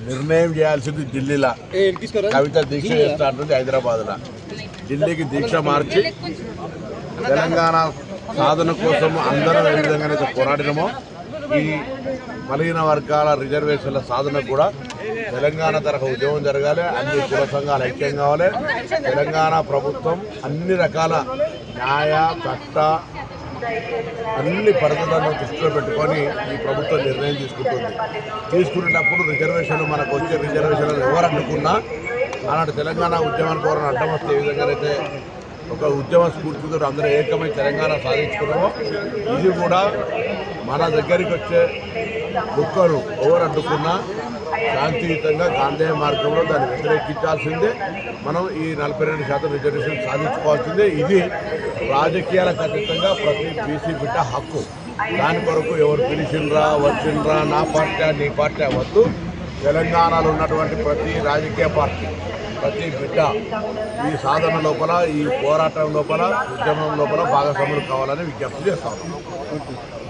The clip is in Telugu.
నిర్ణయం చేయాల్సింది ఢిల్లీలో కవిత దీక్ష చేస్తా అంటుంది హైదరాబాద్లో. ఢిల్లీకి దీక్ష మార్చి తెలంగాణ సాధన కోసం అందరం ఏ విధంగానైతే పోరాడినమో ఈ బలహీన వర్గాల రిజర్వేషన్ల సాధనకు కూడా తెలంగాణ తరహా ఉద్యమం జరగాలి. అన్ని కుల సంఘాలు ఐక్యం కావాలి. తెలంగాణ ప్రభుత్వం అన్ని రకాల న్యాయ చట్ట అన్ని పరిస్థితులను దృష్టిలో పెట్టుకొని ఈ ప్రభుత్వం నిర్ణయం తీసుకునేటప్పుడు రిజర్వేషన్లు మనకు వచ్చే రిజర్వేషన్లు ఎవరు అడ్డుకున్నా అలాంటి తెలంగాణ ఉద్యమానికి ఎవరైనా అడ్డం వస్తే ఏ విధంగా అయితే ఒక ఉద్యమ స్ఫూర్తితో అందరూ ఏకమై తెలంగాణ సాధించుకున్నామో ఇది కూడా మన దగ్గరికి వచ్చే కుక్కను ఎవరు అడ్డుకున్నా శాంతియుతంగా గాంధేయ మార్గంలో దాన్ని వ్యతిరేకించాల్సిందే. మనం ఈ 42% రిజర్వేషన్ సాధించుకోవాల్సిందే. ఇది రాజకీయాలకు అతీతంగా ప్రతి బీసీ బిడ్డ హక్కు. దాని కొరకు ఎవరు పిలిచిండ్రా వచ్చిండ్రా నా పార్టీ నీ పార్టీ అవ్వద్దు. తెలంగాణలో ఉన్నటువంటి ప్రతి రాజకీయ పార్టీ ప్రతి బిడ్డ ఈ సాధన లోపల ఈ పోరాటం లోపల ఉద్యమం లోపల భాగస్వాములు కావాలని విజ్ఞప్తి చేస్తాం.